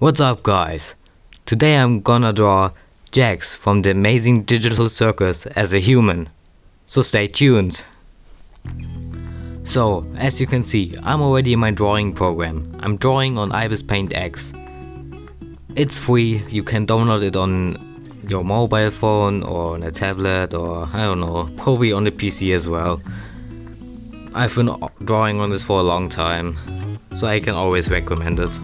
What's up, guys? Today I'm gonna draw JAX from the amazing digital circus as a human. So stay tuned. So, as you can see, I'm already in my drawing program. I'm drawing on IbispaintX. It's free, you can download it on your mobile phone or on a tablet or I don't know, probably on the PC as well. I've been drawing on this for a long time, so I can always recommend it.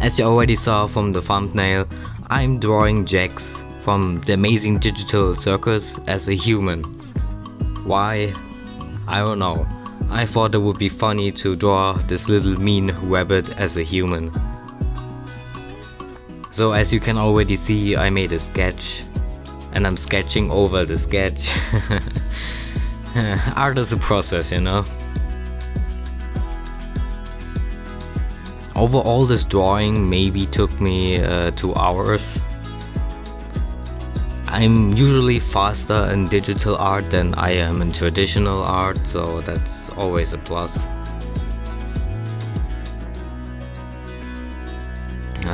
As you already saw from the thumbnail, I'm drawing JAX from the amazing digital circus as a human. Why? I don't know. I thought it would be funny to draw this little mean rabbit as a human. So as you can already see, I made a sketch and I'm sketching over the sketch. Art is a process, you know. Overall, this drawing maybe took me 2 hours. I'm usually faster in digital art than I am in traditional art, so that's always a plus.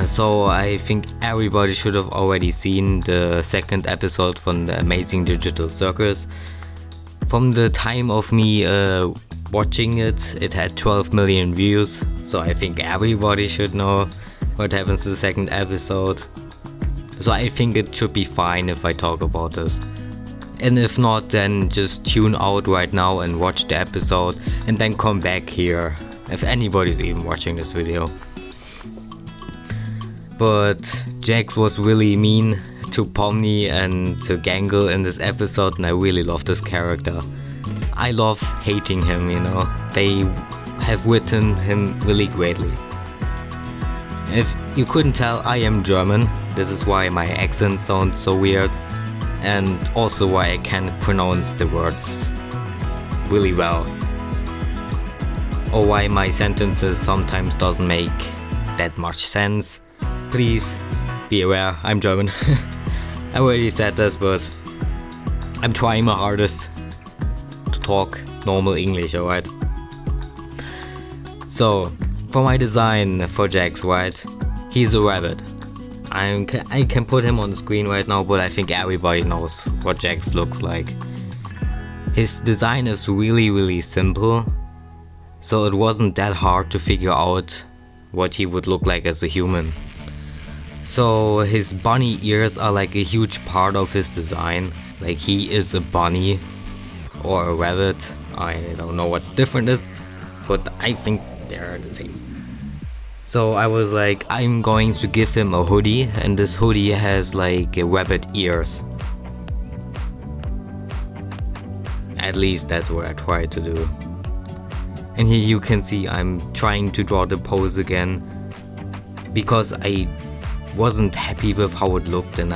So I think everybody should have already seen the second episode from the amazing digital circus. From the time of me watching it, it had 12 million views, so I think everybody should know what happens in the second episode. So I think it should be fine if I talk about this. And if not, then just tune out right now and watch the episode and then come back here, if anybody's even watching this video. But JAX was really mean to Pomni and to Gangle in this episode, and I really love this character. I love hating him, you know. They have written him really greatly. If you couldn't tell, I am German. This is why my accent sounds so weird, and also why I can't pronounce the words really well, or why my sentences sometimes doesn't make that much sense. Please be aware, I'm German. I already said this, but I'm trying my hardest to talk normal English, alright? So, for my design for JAX, right? He's a rabbit. I can put him on the screen right now, but I think everybody knows what JAX looks like. His design is really simple, so it wasn't that hard to figure out what he would look like as a human. So his bunny ears are like a huge part of his design. Like he is a bunny or a rabbit. I don't know what different is, but I think they're the same. So I was like, I'm going to give him a hoodie, and this hoodie has like rabbit ears. At least that's what I tried to do. And here you can see I'm trying to draw the pose again, because I wasn't happy with how it looked, and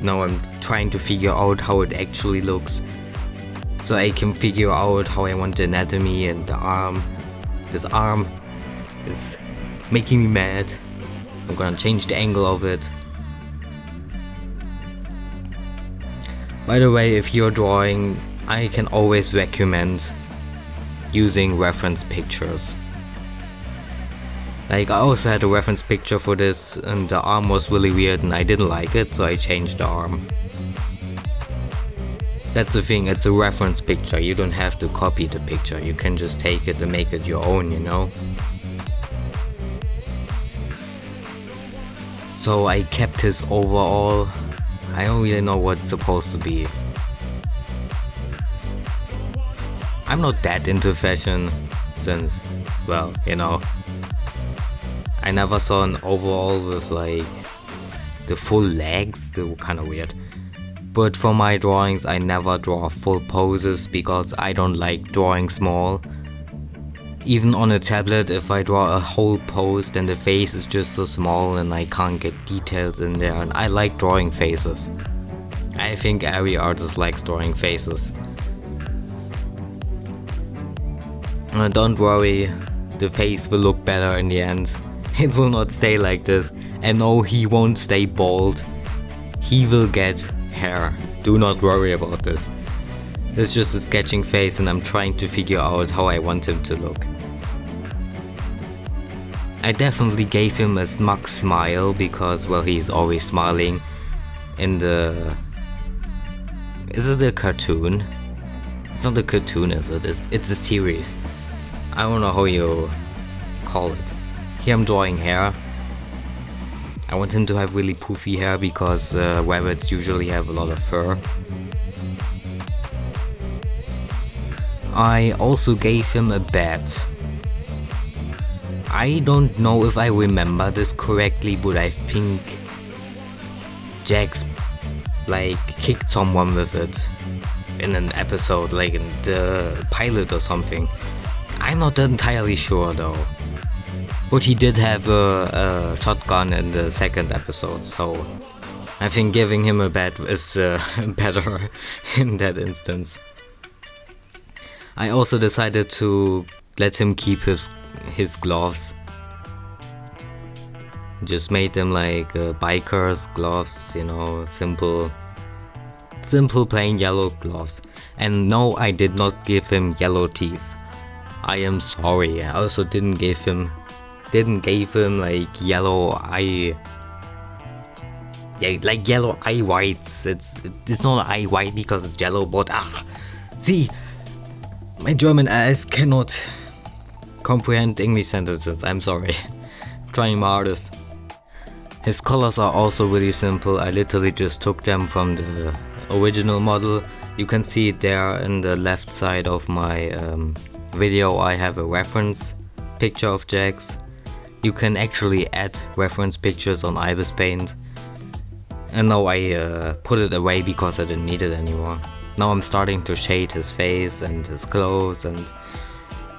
now I'm trying to figure out how it actually looks, so I can figure out how I want the anatomy and the arm. This arm is making me mad. I'm gonna change the angle of it. By the way, if you're drawing, I can always recommend using reference pictures. Like, I also had a reference picture for this, and the arm was really weird and I didn't like it, so I changed the arm. That's the thing, it's a reference picture. You don't have to copy the picture, you can just take it and make it your own, you know? So I kept his overall. I don't really know what it's supposed to be. I'm not that into fashion since, well, you know, I never saw an overall with like the full legs. They were kind of weird. But for my drawings, I never draw full poses because I don't like drawing small. Even on a tablet, if I draw a whole pose, then the face is just so small and I can't get details in there, and I like drawing faces. I think every artist likes drawing faces. Don't worry, the face will look better in the end. It will not stay like this, and no, he won't stay bald. He will get hair, do not worry about this. It's just a sketching face and I'm trying to figure out how I want him to look. I definitely gave him a smug smile because, well, he's always smiling in the... Is it a cartoon? It's not a cartoon, is it? It's a series. I don't know how you call it. Here I'm drawing hair. I want him to have really poofy hair because rabbits usually have a lot of fur. I also gave him a bat. I don't know if I remember this correctly, but I think JAX like kicked someone with it in an episode, like in the pilot or something. I'm not entirely sure though. But he did have a shotgun in the second episode, so I think giving him a bat is better in that instance. I also decided to let him keep his gloves. Just made them like biker's gloves, you know, simple plain yellow gloves. And no, I did not give him yellow teeth. I am sorry. I also didn't give him like yellow eye. Yeah, like yellow eye whites. It's not eye white because it's yellow, but see, my German eyes cannot comprehend English sentences. I'm sorry. I'm trying my hardest. His colors are also really simple. I literally just took them from the original model. You can see it there in the left side of my video. I have a reference picture of JAX. You can actually add reference pictures on IbispaintX. And now I put it away because I didn't need it anymore. Now I'm starting to shade his face and his clothes and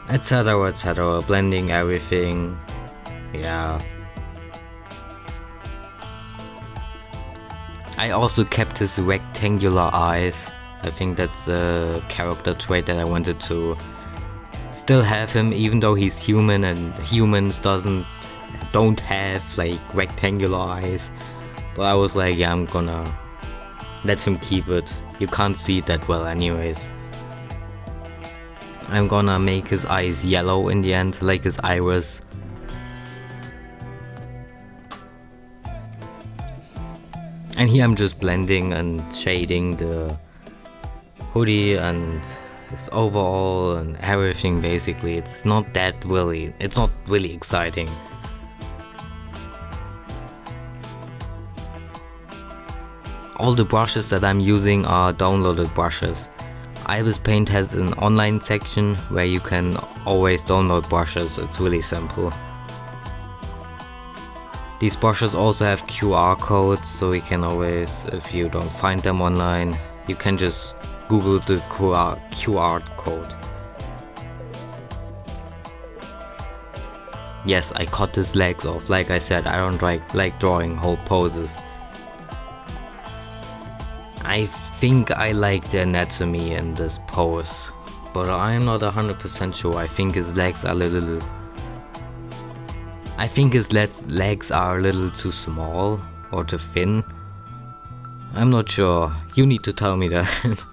etc, blending everything. Yeah. I also kept his rectangular eyes. I think that's a character trait that I wanted to still have him, even though he's human and humans don't have like rectangular eyes. But I was like, yeah, I'm gonna let him keep it. You can't see it that well anyways. I'm gonna make his eyes yellow in the end, like his iris. And here I'm just blending and shading the hoodie and his overall and everything basically. It's not really exciting. All the brushes that I'm using are downloaded brushes. IbispaintX has an online section where you can always download brushes. It's really simple. These brushes also have QR codes, so you can always, if you don't find them online, you can just Google the QR code. Yes, I cut his legs off. Like I said, I don't like drawing whole poses. I think I like the anatomy in this pose, but I'm not 100% sure. I think his legs are a little too small or too thin. I'm not sure. You need to tell me that.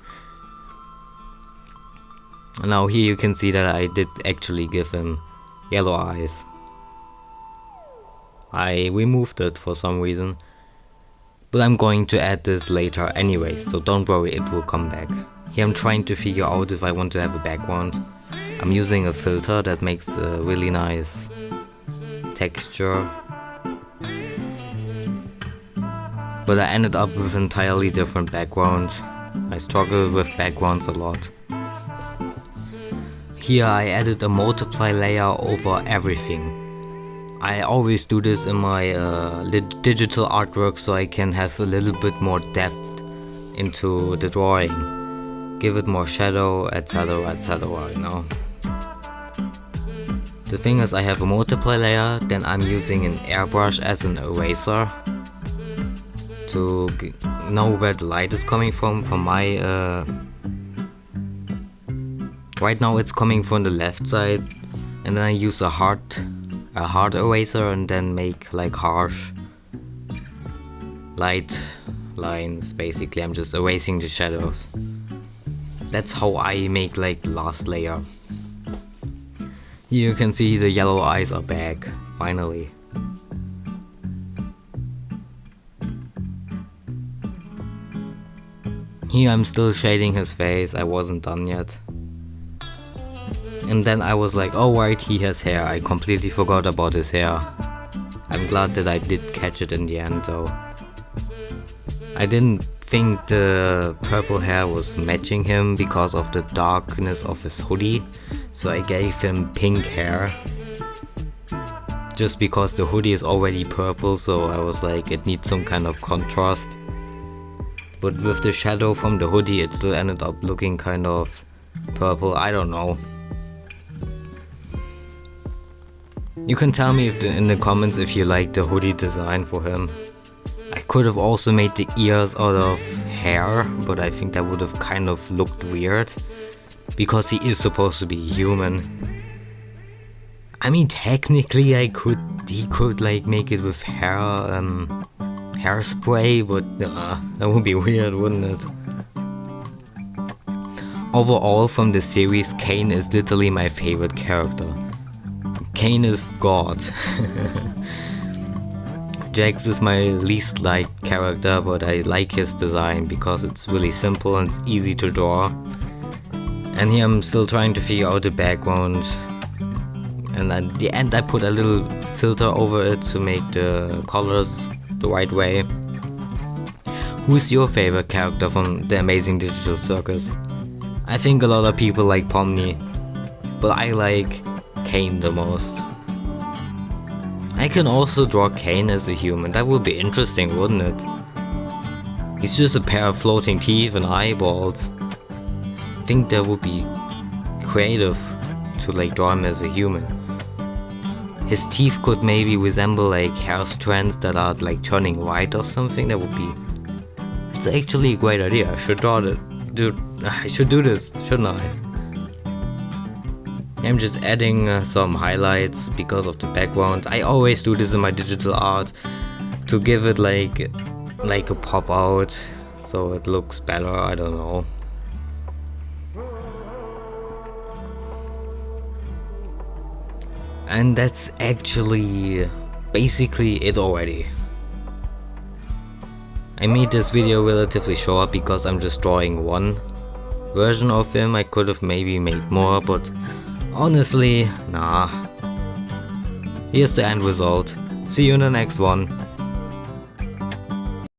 Now here you can see that I did actually give him yellow eyes. I removed it for some reason. But I'm going to add this later anyway, so don't worry, it will come back. Here I'm trying to figure out if I want to have a background. I'm using a filter that makes a really nice texture. But I ended up with an entirely different background. I struggle with backgrounds a lot. Here I added a multiply layer over everything. I always do this in my digital artwork so I can have a little bit more depth into the drawing. Give it more shadow, etc, you know. The thing is, I have a multiply layer, then I'm using an airbrush as an eraser to know where the light is coming from my... Right now it's coming from the left side, and then I use a hard eraser and then make like harsh light lines. Basically I'm just erasing the shadows. That's how I make like the last layer. Here you can see the yellow eyes are back. finally. Here I'm still shading his face, I wasn't done yet. And then I was like, oh right, he has hair, I completely forgot about his hair. I'm glad that I did catch it in the end though. I didn't think the purple hair was matching him because of the darkness of his hoodie, so I gave him pink hair. Just because the hoodie is already purple, so I was like, it needs some kind of contrast. But with the shadow from the hoodie, it still ended up looking kind of purple, I don't know. You can tell me in the comments if you like the hoodie design for him. I could have also made the ears out of hair, but I think that would have kind of looked weird. Because he is supposed to be human. I mean, technically he could like make it with hairspray, but that would be weird, wouldn't it? Overall, from the series, Kane is literally my favorite character. Kane is God. JAX is my least liked character, but I like his design because it's really simple and it's easy to draw. And here I'm still trying to figure out the background. And at the end I put a little filter over it to make the colors the right way. Who's your favorite character from the Amazing Digital Circus? I think a lot of people like Pomni, but I like Kane the most. I can also draw Kane as a human, that would be interesting, wouldn't it? He's just a pair of floating teeth and eyeballs. I think that would be creative to like draw him as a human. His teeth could maybe resemble like hair strands that are like turning white or something. That would be... It's actually a great idea. I should draw it. Dude, I should do this, shouldn't I? I'm just adding some highlights because of the background. I always do this in my digital art to give it like a pop out so it looks better, I don't know. And that's actually basically it already. I made this video relatively short because I'm just drawing one version of him. I could have maybe made more, but honestly, nah. Here's the end result. See you in the next one.